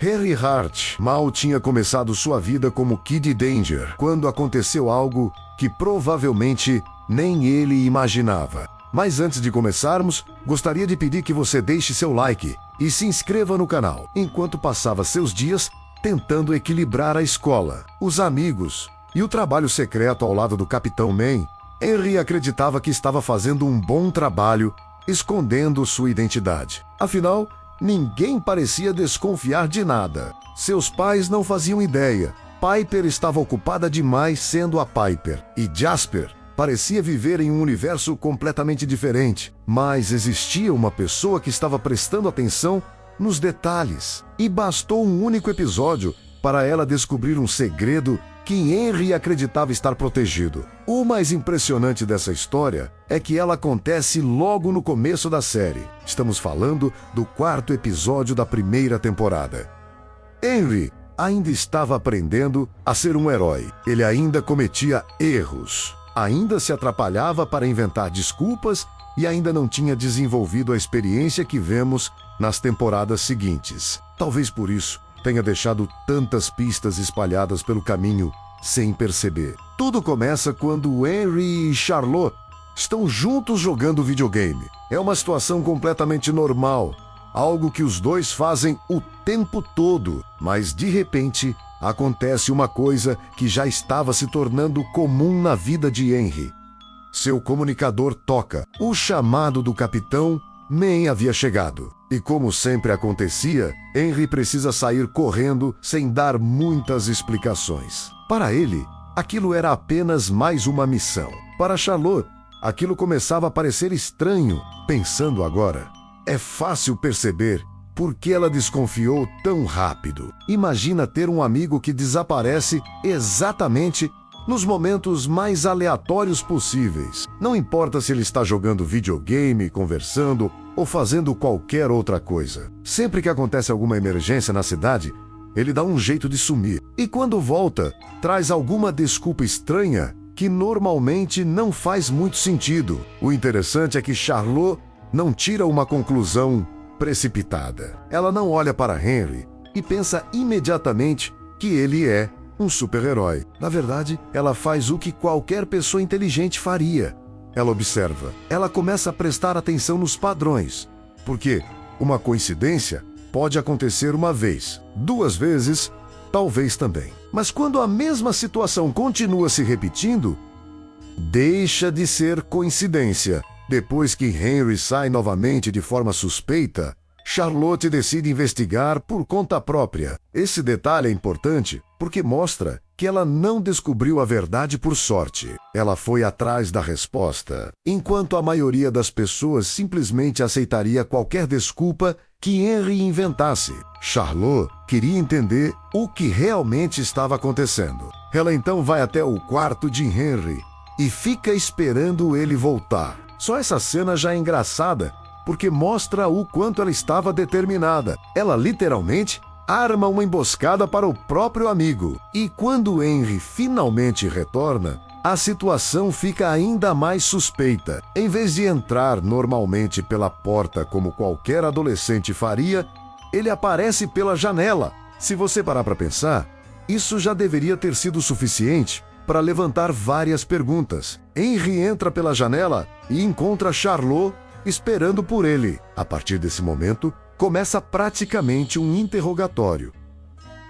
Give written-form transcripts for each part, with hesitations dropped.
Henry Hart mal tinha começado sua vida como Kid Danger quando aconteceu algo que provavelmente nem ele imaginava. Mas antes de começarmos, gostaria de pedir que você deixe seu like e se inscreva no canal. Enquanto passava seus dias tentando equilibrar a escola, os amigos e o trabalho secreto ao lado do Capitão Man, Henry acreditava que estava fazendo um bom trabalho escondendo sua identidade. Afinal, ninguém parecia desconfiar de nada. Seus pais não faziam ideia. Piper estava ocupada demais sendo a Piper. E Jasper parecia viver em um universo completamente diferente. Mas existia uma pessoa que estava prestando atenção nos detalhes. E bastou um único episódio para ela descobrir um segredo que Henry acreditava estar protegido. O mais impressionante dessa história é que ela acontece logo no começo da série. Estamos falando do 4º episódio da 1ª temporada. Henry ainda estava aprendendo a ser um herói. Ele ainda cometia erros, ainda se atrapalhava para inventar desculpas e ainda não tinha desenvolvido a experiência que vemos nas temporadas seguintes. Talvez por isso tenha deixado tantas pistas espalhadas pelo caminho sem perceber. Tudo começa quando Henry e Charlotte estão juntos jogando videogame. É uma situação completamente normal, algo que os dois fazem o tempo todo, mas de repente acontece uma coisa que já estava se tornando comum na vida de Henry. Seu comunicador toca. O chamado do Capitão Man havia chegado. E como sempre acontecia, Henry precisa sair correndo sem dar muitas explicações. Para ele, aquilo era apenas mais uma missão. Para Charlotte, aquilo começava a parecer estranho. Pensando agora, é fácil perceber por que ela desconfiou tão rápido. Imagina ter um amigo que desaparece exatamente nos momentos mais aleatórios possíveis. Não importa se ele está jogando videogame, conversando ou fazendo qualquer outra coisa. Sempre que acontece alguma emergência na cidade, ele dá um jeito de sumir. E quando volta, traz alguma desculpa estranha que normalmente não faz muito sentido. O interessante é que Charlotte não tira uma conclusão precipitada. Ela não olha para Henry e pensa imediatamente que ele é um super-herói. Na verdade, ela faz o que qualquer pessoa inteligente faria. Ela observa. Ela começa a prestar atenção nos padrões. Porque uma coincidência pode acontecer uma vez, 2 vezes, talvez também. Mas quando a mesma situação continua se repetindo, deixa de ser coincidência. Depois que Henry sai novamente de forma suspeita, Charlotte decide investigar por conta própria. Esse detalhe é importante porque mostra que ela não descobriu a verdade por sorte. Ela foi atrás da resposta, enquanto a maioria das pessoas simplesmente aceitaria qualquer desculpa que Henry inventasse. Charlotte queria entender o que realmente estava acontecendo. Ela então vai até o quarto de Henry e fica esperando ele voltar. Só essa cena já é engraçada, porque mostra o quanto ela estava determinada. Ela literalmente arma uma emboscada para o próprio amigo. E quando Henry finalmente retorna, a situação fica ainda mais suspeita. Em vez de entrar normalmente pela porta como qualquer adolescente faria, ele aparece pela janela. Se você parar para pensar, isso já deveria ter sido suficiente para levantar várias perguntas. Henry entra pela janela e encontra Charlotte esperando por ele. A partir desse momento, começa praticamente um interrogatório.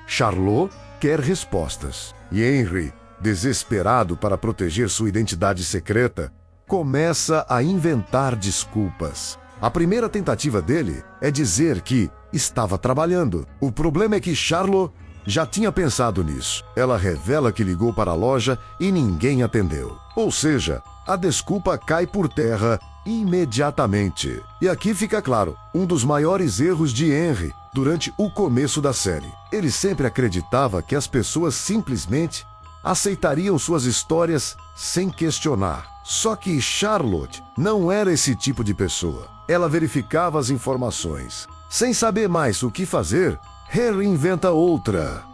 Charlotte quer respostas. E Henry, desesperado para proteger sua identidade secreta, começa a inventar desculpas. A primeira tentativa dele é dizer que estava trabalhando. O problema é que Charlotte já tinha pensado nisso. Ela revela que ligou para a loja e ninguém atendeu. Ou seja, a desculpa cai por terra imediatamente. E aqui fica claro, um dos maiores erros de Henry durante o começo da série. Ele sempre acreditava que as pessoas simplesmente aceitariam suas histórias sem questionar. Só que Charlotte não era esse tipo de pessoa. Ela verificava as informações. Sem saber mais o que fazer, Henry inventa outra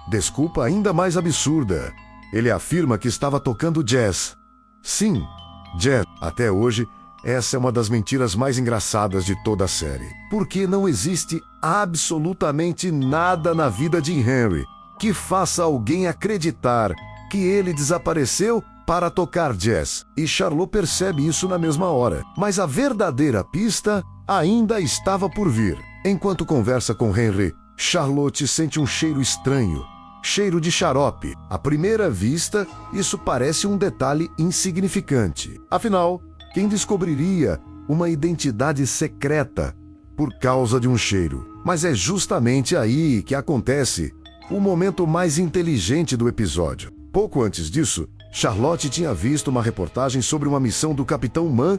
desculpa ainda mais absurda. Ele afirma que estava tocando jazz. Sim, jazz. Até hoje, Essa é uma das mentiras mais engraçadas de toda a série. Porque não existe absolutamente nada na vida de Henry que faça alguém acreditar que ele desapareceu para tocar jazz. E Charlot percebe isso na mesma hora. Mas a verdadeira pista ainda estava por vir. Enquanto conversa com Henry, Charlotte sente um cheiro estranho. Cheiro de xarope. À primeira vista, isso parece um detalhe insignificante. Afinal, quem descobriria uma identidade secreta por causa de um cheiro? Mas é justamente aí que acontece o momento mais inteligente do episódio. Pouco antes disso, Charlotte tinha visto uma reportagem sobre uma missão do Capitão Man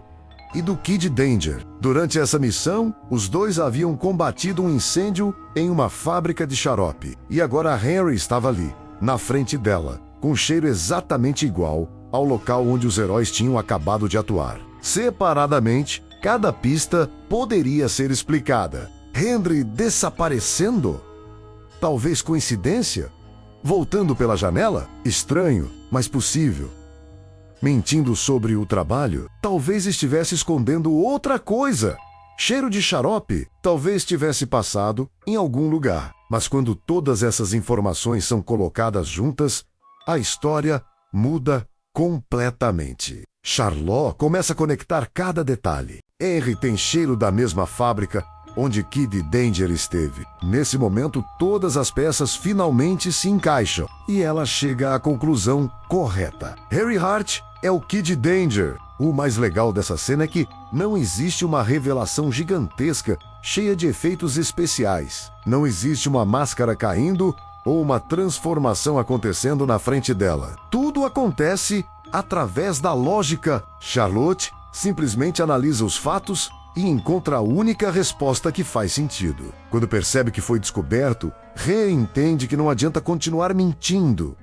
e do Kid Danger. Durante essa missão, os dois haviam combatido um incêndio em uma fábrica de xarope. E agora Henry estava ali, na frente dela, com um cheiro exatamente igual ao local onde os heróis tinham acabado de atuar. Separadamente, cada pista poderia ser explicada. Henry desaparecendo? Talvez coincidência? Voltando pela janela? Estranho, mas possível. Mentindo sobre o trabalho? Talvez estivesse escondendo outra coisa. Cheiro de xarope? Talvez tivesse passado em algum lugar. Mas quando todas essas informações são colocadas juntas, a história muda completamente. Charlot começa a conectar cada detalhe. Henry tem cheiro da mesma fábrica onde Kid Danger esteve. Nesse momento, todas as peças finalmente se encaixam e ela chega à conclusão correta. Harry Hart é o Kid Danger. O mais legal dessa cena é que não existe uma revelação gigantesca cheia de efeitos especiais. Não existe uma máscara caindo ou uma transformação acontecendo na frente dela. Tudo acontece através da lógica. Charlotte simplesmente analisa os fatos e encontra a única resposta que faz sentido. Quando percebe que foi descoberto, reentende que não adianta continuar mentindo.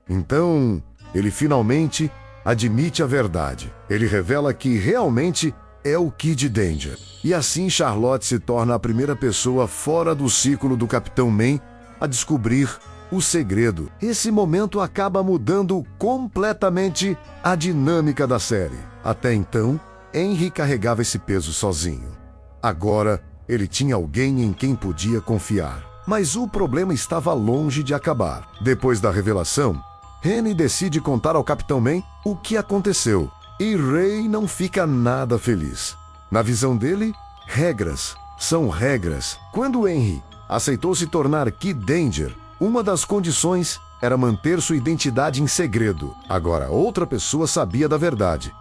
Então, ele finalmente admite a verdade. Ele revela que realmente é o Kid Danger. E assim Charlotte se torna a primeira pessoa fora do ciclo do Capitão Man a descobrir o segredo. Esse momento acaba mudando completamente a dinâmica da série. Até então, Henry carregava esse peso sozinho. Agora, ele tinha alguém em quem podia confiar. Mas o problema estava longe de acabar. Depois da revelação, Henry decide contar ao Capitão Man o que aconteceu. E Ray não fica nada feliz. Na visão dele, regras são regras. Quando Henry aceitou se tornar Kid Danger, uma das condições era manter sua identidade em segredo. Agora, outra pessoa sabia da verdade.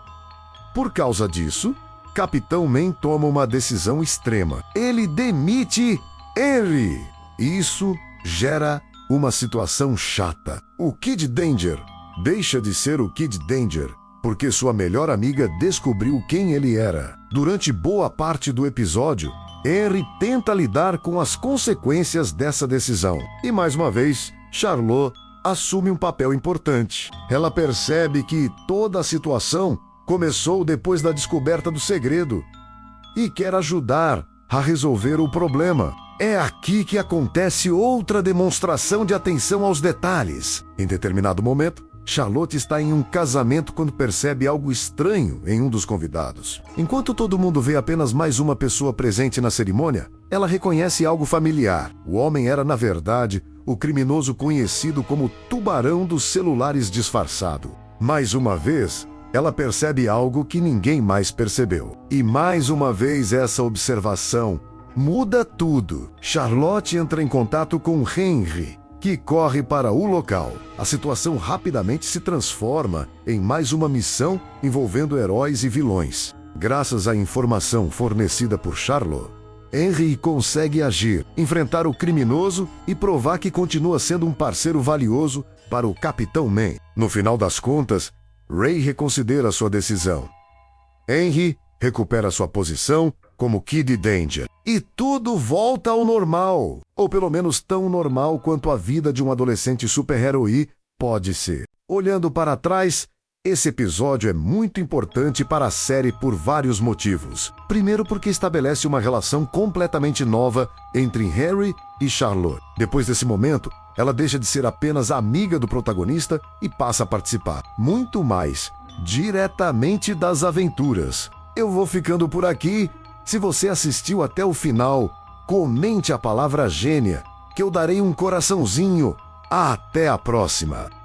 Por causa disso, Capitão Man toma uma decisão extrema. Ele demite Henry. Isso gera uma situação chata. O Kid Danger deixa de ser o Kid Danger porque sua melhor amiga descobriu quem ele era. Durante boa parte do episódio, Henry tenta lidar com as consequências dessa decisão. E mais uma vez, Charlot assume um papel importante. Ela percebe que toda a situação começou depois da descoberta do segredo e quer ajudar a resolver o problema. É aqui que acontece outra demonstração de atenção aos detalhes. Em determinado momento, Charlotte está em um casamento quando percebe algo estranho em um dos convidados. Enquanto todo mundo vê apenas mais uma pessoa presente na cerimônia, ela reconhece algo familiar. O homem era, na verdade, o criminoso conhecido como Tubarão dos Celulares Disfarçado. Mais uma vez, ela percebe algo que ninguém mais percebeu. E mais uma vez essa observação muda tudo. Charlotte entra em contato com Henry, que corre para o local. A situação rapidamente se transforma em mais uma missão envolvendo heróis e vilões. Graças à informação fornecida por Charlot, Henry consegue agir, enfrentar o criminoso e provar que continua sendo um parceiro valioso para o Capitão Man. No final das contas, Ray reconsidera sua decisão. Henry recupera sua posição como Kid Danger. E tudo volta ao normal. Ou pelo menos tão normal quanto a vida de um adolescente super-herói pode ser. Olhando para trás, esse episódio é muito importante para a série por vários motivos. Primeiro porque estabelece uma relação completamente nova entre Harry e Charlotte. Depois desse momento, ela deixa de ser apenas amiga do protagonista e passa a participar muito mais diretamente das aventuras. Eu vou ficando por aqui. Se você assistiu até o final, comente a palavra gênia, que eu darei um coraçãozinho. Até a próxima!